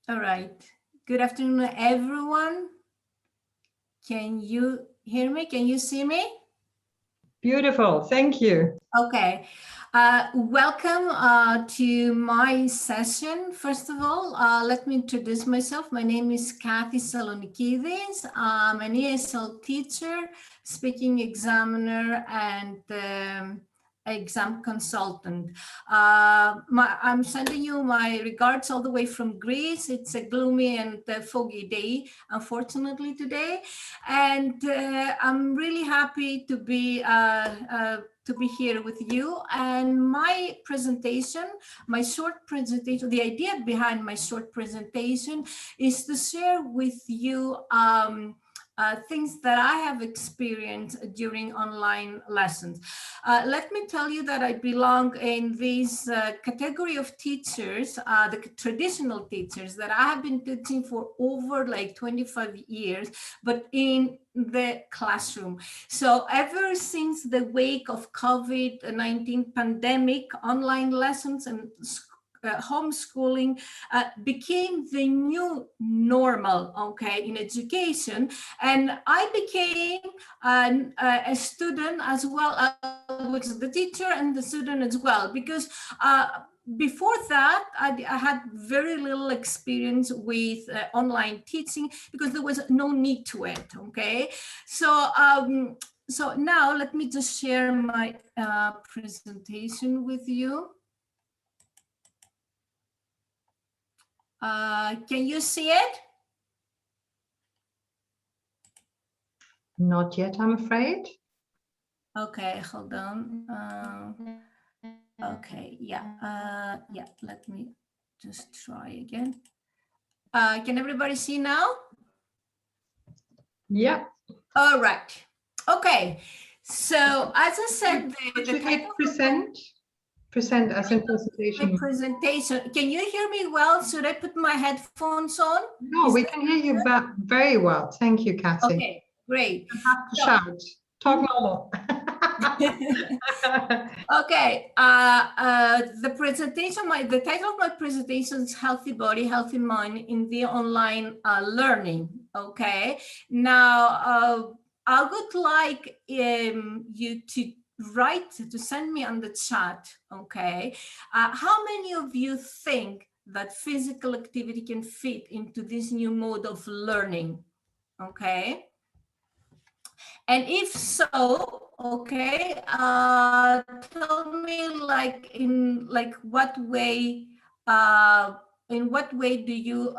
All right. Good afternoon, everyone. Can you hear me? Can you see me? Beautiful. Thank you. Okay. Welcome to my session. First of all, let me introduce myself. My name is Cathy Salonikidis. I'm an ESL teacher, speaking examiner, and exam consultant. I'm sending you my regards all the way from Greece. It's a gloomy and foggy day, unfortunately, today. And I'm really happy to be here with you. And my presentation, my short presentation, the idea behind my short presentation is to share with you things that I have experienced during online lessons. Let me tell you that I belong in this category of teachers, the traditional teachers that I have been teaching for over like 25 years, but in the classroom. So ever since the wake of COVID-19 pandemic, online lessons and homeschooling became the new normal, okay, in education. And I became a student as well, was the teacher and the student as well, because before that, I had very little experience with online teaching because there was no need to it, okay? So now let me just share my presentation with you. Can you see it? Not yet, I'm afraid. Okay, hold on. Okay, yeah, let me just try again. Can everybody see now? Yeah. All right. Okay. So as I said, the title present as in my presentation. presentation. Can you hear me well? Should I put my headphones on? No, we can hear you very well. Thank you, Cathy. Okay, great. You have to shout. Talk normal. Okay. The presentation, the title of my presentation is "Healthy Body, Healthy Mind in the Online Learning." Okay. Now, I would like you to send me on the chat. Okay. How many of you think that physical activity can fit into this new mode of learning? Okay. And if so, okay, tell me in what way do you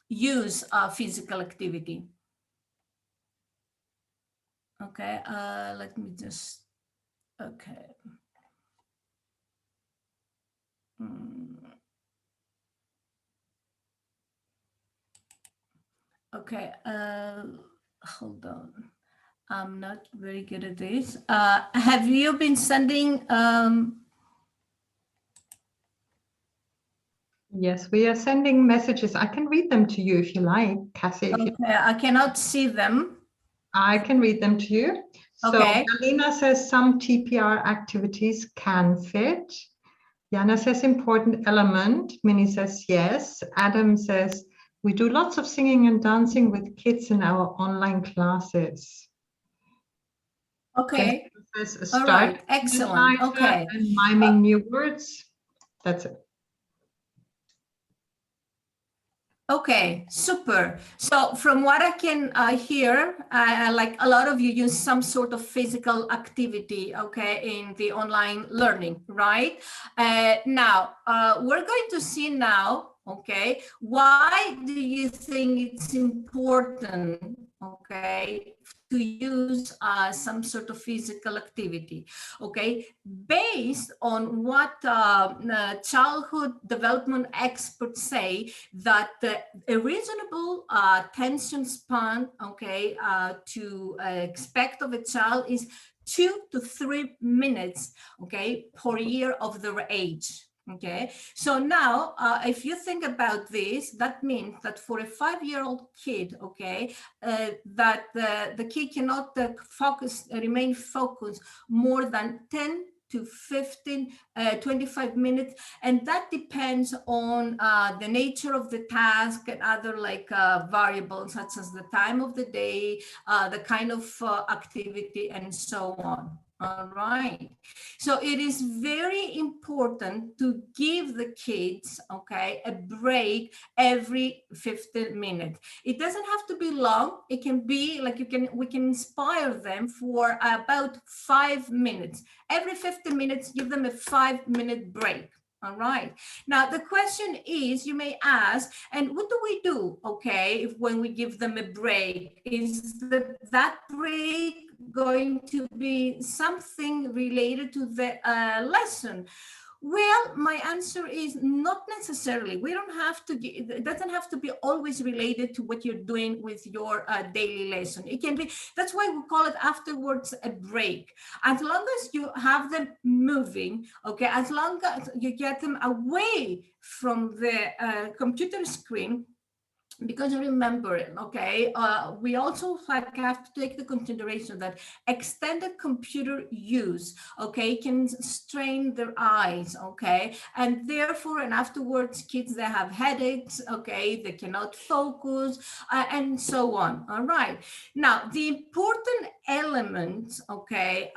use physical activity? Okay, let me just, okay. Okay, hold on. I'm not very good at this. Have you been sending? Yes, we are sending messages. I can read them to you if you like, Cathy. Okay, I cannot see them. I can read them to you. Okay. So Alina says some TPR activities can fit. Jana says important element. Minnie says yes. Adam says we do lots of singing and dancing with kids in our online classes. Okay. Says All right. Excellent. Okay. And miming new words. That's it. Okay, super. So from what I can hear, like a lot of you use some sort of physical activity, okay, in the online learning, right? Now, we're going to see now, okay, why do you think it's important, okay, to use some sort of physical activity, okay, based on what childhood development experts say, that a reasonable attention span, okay, to expect of a child is 2 to 3 minutes, okay, per year of their age. Okay, so now if you think about this, that means that for a 5-year-old kid, okay, that the kid cannot remain focused more than 10 to 25 minutes, and that depends on the nature of the task and other like variables such as the time of the day, the kind of activity, and so on. All right. So it is very important to give the kids, okay, a break every 15 minutes. It doesn't have to be long. It can be like we can inspire them for about 5 minutes. Every 15 minutes, give them a 5-minute break. All right. Now, the question is, you may ask, and what do we do, okay, if when we give them a break? Is that break going to be something related to the lesson? Well, my answer is not necessarily. We don't have to, it doesn't have to be always related to what you're doing with your daily lesson. It can be, that's why we call it afterwards a break. As long as you have them moving, okay, as long as you get them away from the computer screen, because remember, okay, we also have to take the consideration that extended computer use, okay, can strain their eyes, okay, and therefore, and afterwards, kids that have headaches, okay, they cannot focus, and so on. All right. Now, the important element, okay,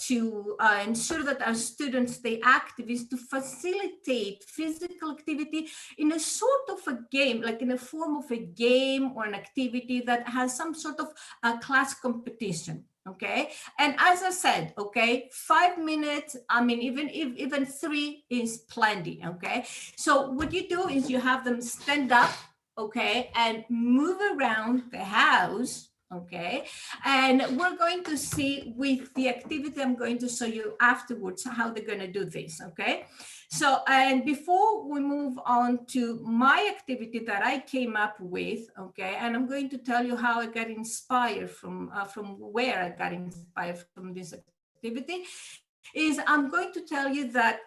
to ensure that our students stay active is to facilitate physical activity in a sort of a game, like in a form of a game or an activity that has some sort of a class competition. Okay, and as I said, okay, 5 minutes, I mean, even 3 is plenty. Okay, so what you do is you have them stand up, okay, and move around the house. Okay, and we're going to see with the activity I'm going to show you afterwards how they're going to do this. Okay, so, and before we move on to my activity that I came up with, okay, and I'm going to tell you how I got inspired from where I got inspired from this activity, is I'm going to tell you that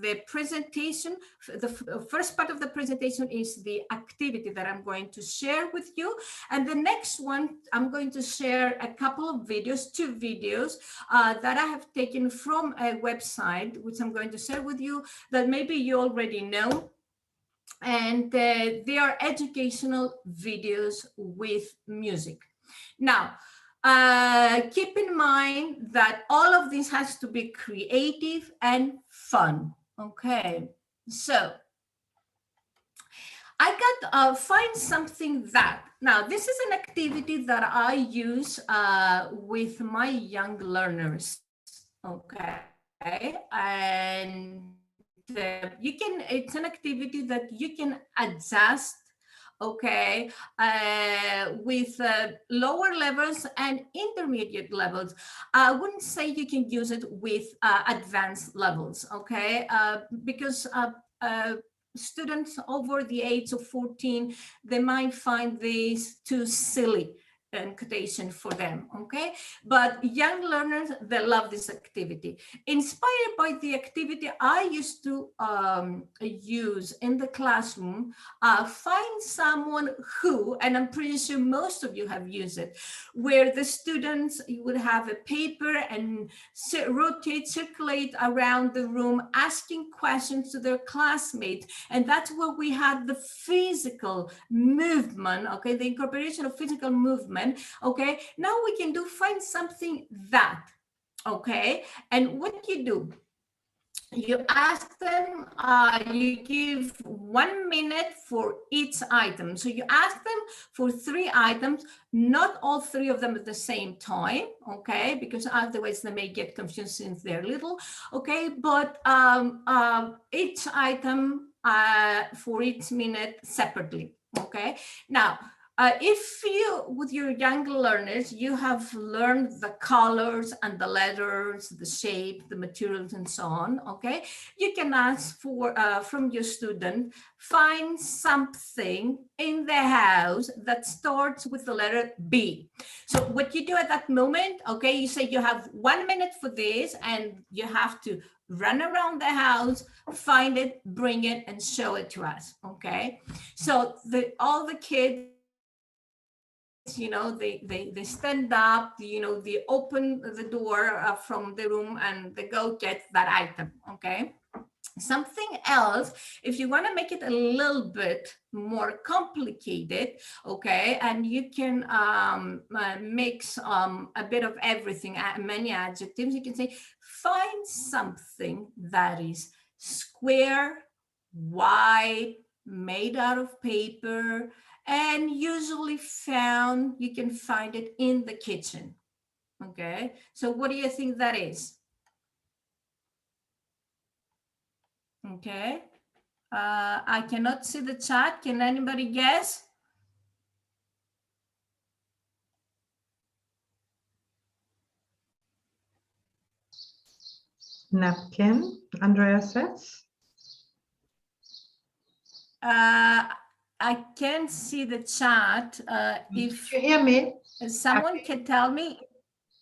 the presentation, the first part of the presentation is the activity that I'm going to share with you. And the next one, I'm going to share a couple of videos, 2 videos that I have taken from a website, which I'm going to share with you that maybe you already know. And they are educational videos with music. Now, keep in mind that all of this has to be creative and fun. Okay, so I got find something that, now this is an activity that I use with my young learners. Okay, and you can, it's an activity that you can adjust, okay, with lower levels and intermediate levels. I wouldn't say you can use it with advanced levels, okay, because students over the age of 14, they might find this too silly quotation for them, okay? But young learners, they love this activity. Inspired by the activity I used to use in the classroom, find someone who, and I'm pretty sure most of you have used it, where the students would have a paper and rotate, circulate around the room, asking questions to their classmates. And that's where we had the physical movement, okay, the incorporation of physical movement. Okay, now we can find something that, okay, and what you do, you ask them, you give 1 minute for each item. So you ask them for 3 items, not all 3 of them at the same time, okay, because otherwise they may get confused since they're little, okay, but each item for each minute separately, okay. Now, if you, with your young learners, you have learned the colors and the letters, the shape, the materials, and so on, okay, you can ask for, from your student, find something in the house that starts with the letter B. So what you do at that moment, okay, you say you have 1 minute for this, and you have to run around the house, find it, bring it, and show it to us, okay? So all the kids they stand up, they open the door from the room and they go get that item, okay? Something else, if you want to make it a little bit more complicated, okay, and you can mix a bit of everything, many adjectives, you can say, find something that is square, white, made out of paper, and usually you can find it in the kitchen, okay? So what do you think that is? Okay, I cannot see the chat. Can anybody guess? Napkin, Andrea says. I can't see the chat. If you hear me? Someone can tell me.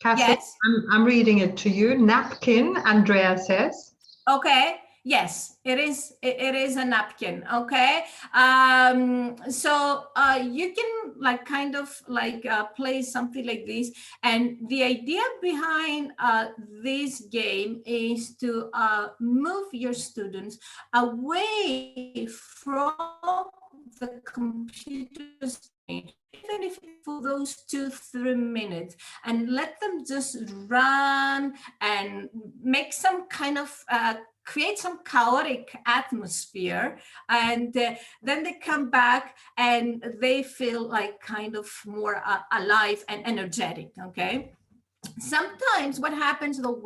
Cathy, Yes. I'm reading it to you. Napkin, Andrea says. Okay. Yes, it is. It is a napkin. Okay. So you can kind of play something like this. And the idea behind this game is to move your students away from the computer screen, even if for those 2-3 minutes, and let them just run and make some kind of create some chaotic atmosphere, and then they come back and they feel like kind of more alive and energetic, okay? Sometimes what happens though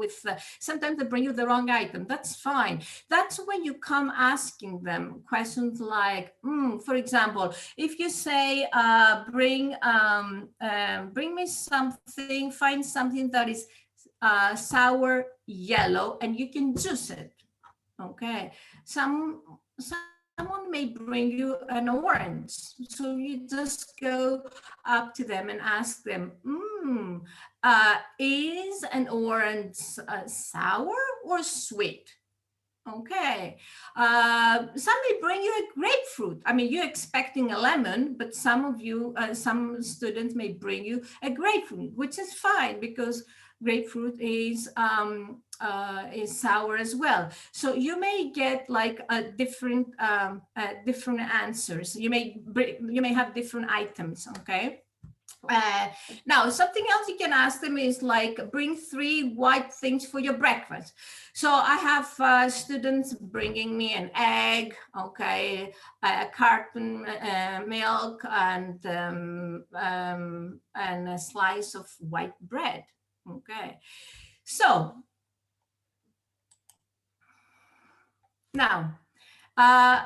sometimes they bring you the wrong item. That's fine. That's when you come asking them questions like, for example, if you say, bring me something, find something that is sour yellow and you can juice it. Okay, someone may bring you an orange, so you just go up to them and ask them, is an orange sour or sweet? Okay, some may bring you a grapefruit. I mean, you're expecting a lemon, but some students may bring you a grapefruit, which is fine because grapefruit is sour as well. So you may get like a different answers. You may have different items. Okay. Now, something else you can ask them is like, bring 3 white things for your breakfast. So I have students bringing me an egg, okay, a carton milk, and a slice of white bread. Okay, so now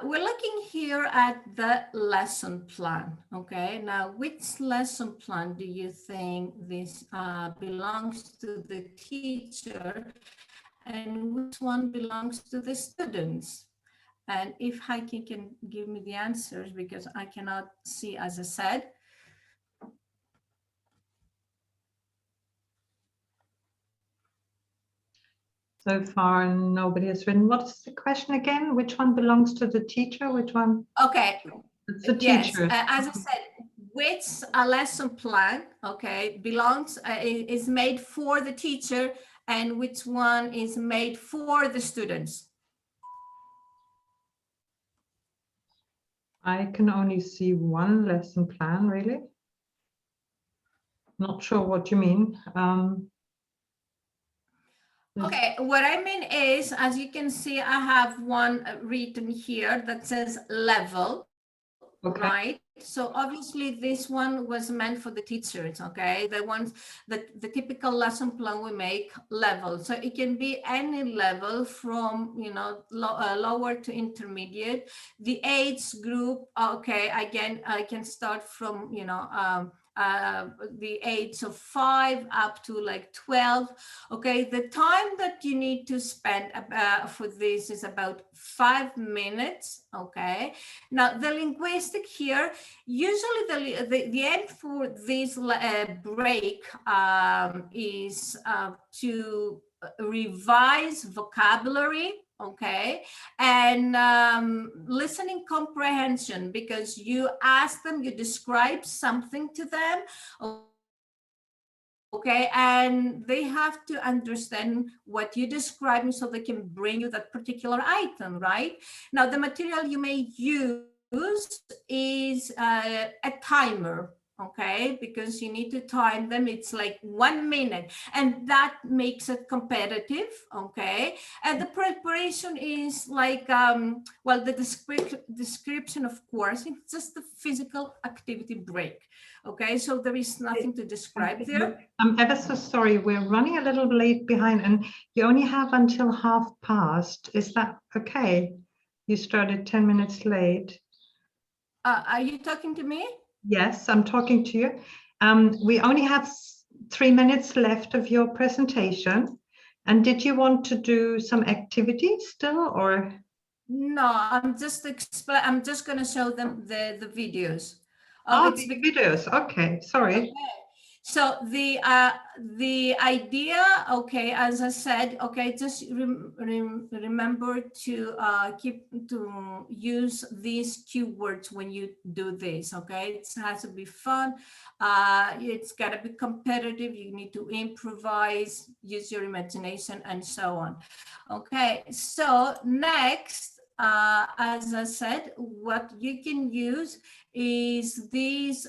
we're looking here at the lesson plan. Okay, now which lesson plan do you think this belongs to the teacher and which one belongs to the students? And if Heike can give me the answers, because I cannot see, as I said. So far, nobody has written. What's the question again? Which one belongs to the teacher? Which one? Okay. It's the Yes, teacher. as I said, which lesson plan, okay, belongs, is made for the teacher and which one is made for the students? I can only see one lesson plan, really. Not sure what you mean. Okay, what I mean is, as you can see, I have one written here that says level, okay. Right? So obviously this one was meant for the teachers, okay? The ones that the typical lesson plan we make level. So it can be any level from, lower to intermediate. The age group, okay, again, I can start from, the age of 5 up to like 12. Okay, the time that you need to spend for this is about 5 minutes. Okay, now the linguistic here, usually the end for this break is to revise vocabulary. okay, and listening comprehension, because you ask them, you describe something to them, okay, and they have to understand what you're describing so they can bring you that particular item, right? Now, the material you may use is a timer, okay, because you need to time them. It's like 1 minute, and that makes it competitive, okay. And the preparation is like, well, the description, of course, it's just a physical activity break, okay, so there is nothing to describe there. I'm ever so sorry, we're running a little late behind, and you only have until past. Is that okay? You started 10 minutes late. Are you talking to me? Yes, I'm talking to you. We only have 3 minutes left of your presentation. And did you want to do some activities still, or? No, I'm just going to show them the videos. Oh, the videos. Okay, sorry. Okay. So the idea, okay, as I said, okay, just remember to use these keywords when you do this, okay? It has to be fun. It's got to be competitive. You need to improvise, use your imagination, and so on. Okay, so next, as I said, what you can use is these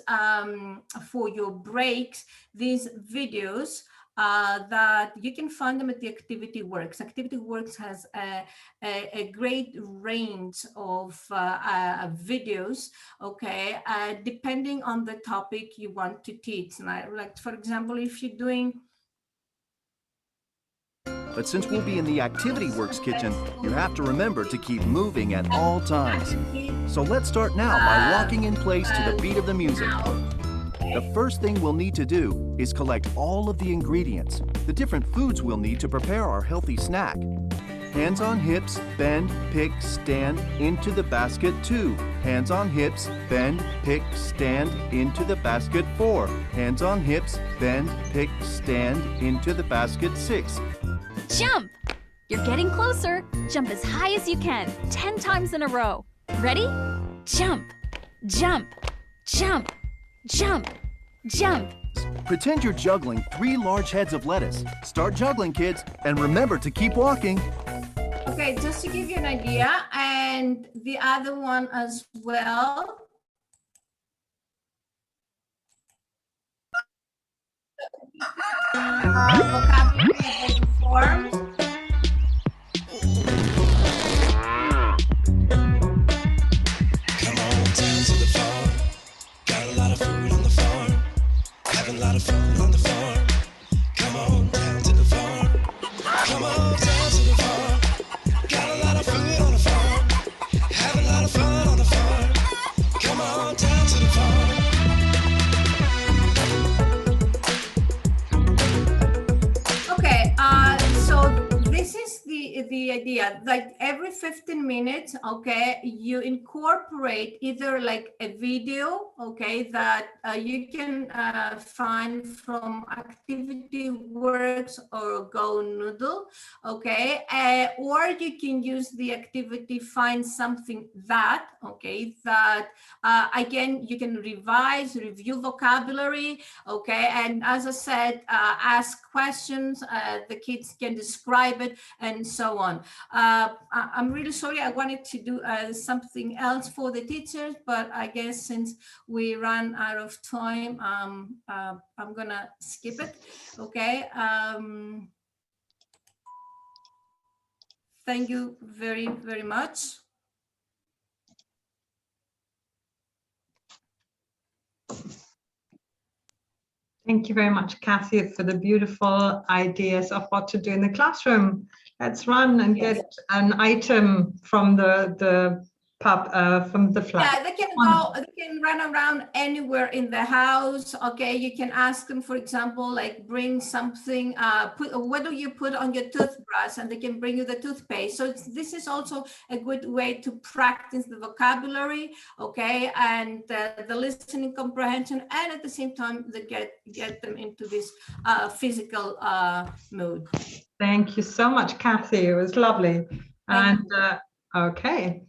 for your breaks, these videos that you can find them at the Activity Works. Activity Works has a great range of videos, okay, depending on the topic you want to teach. Like, for example, if you're doing... But since we'll be in the Activity Works kitchen, you have to remember to keep moving at all times. So let's start now by walking in place to the beat of the music. The first thing we'll need to do is collect all of the ingredients, the different foods we'll need to prepare our healthy snack. Hands on hips, bend, pick, stand, into the basket 2. Hands on hips, bend, pick, stand, into the basket 4. Hands on hips, bend, pick, stand, into the basket 6. Jump! You're getting closer. Jump as high as you can, 10 times in a row. Ready? Jump, jump, jump, jump, jump. Pretend you're juggling 3 large heads of lettuce. Start juggling, kids, and remember to keep walking. Okay, just to give you an idea, and the other one as well. Vocabulary forms. Come on down to the farm. Got a lot of food on the farm. Having a lot of fun on the farm. Come on down to the farm. Come on down to the farm. Got a lot of food on the farm. Having a lot of fun on the farm. Come on down to the farm. Okay, so this is the idea. Like every 15 minutes, okay, you incorporate either like a video, okay, that you can find from Activity Works or Go Noodle, okay, or you can use the activity Find Something That, okay, that again you can revise, review vocabulary, okay, and as I said, ask questions. The kids can describe it and so on. I'm really sorry, I wanted to do something else for the teachers, but I guess since we ran out of time, I'm gonna skip it, okay? Thank you very, very much. Thank you very much, Cathy, for the beautiful ideas of what to do in the classroom. Let's run and get an item from the pub, from the flat. Yeah, they can run around anywhere in the house. Okay, you can ask them, for example, like bring something, what do you put on your toothbrush, and they can bring you the toothpaste. So this is also a good way to practice the vocabulary, okay, and the listening comprehension, and at the same time, they get them into this physical mood. Thank you so much, Cathy. It was lovely. And okay.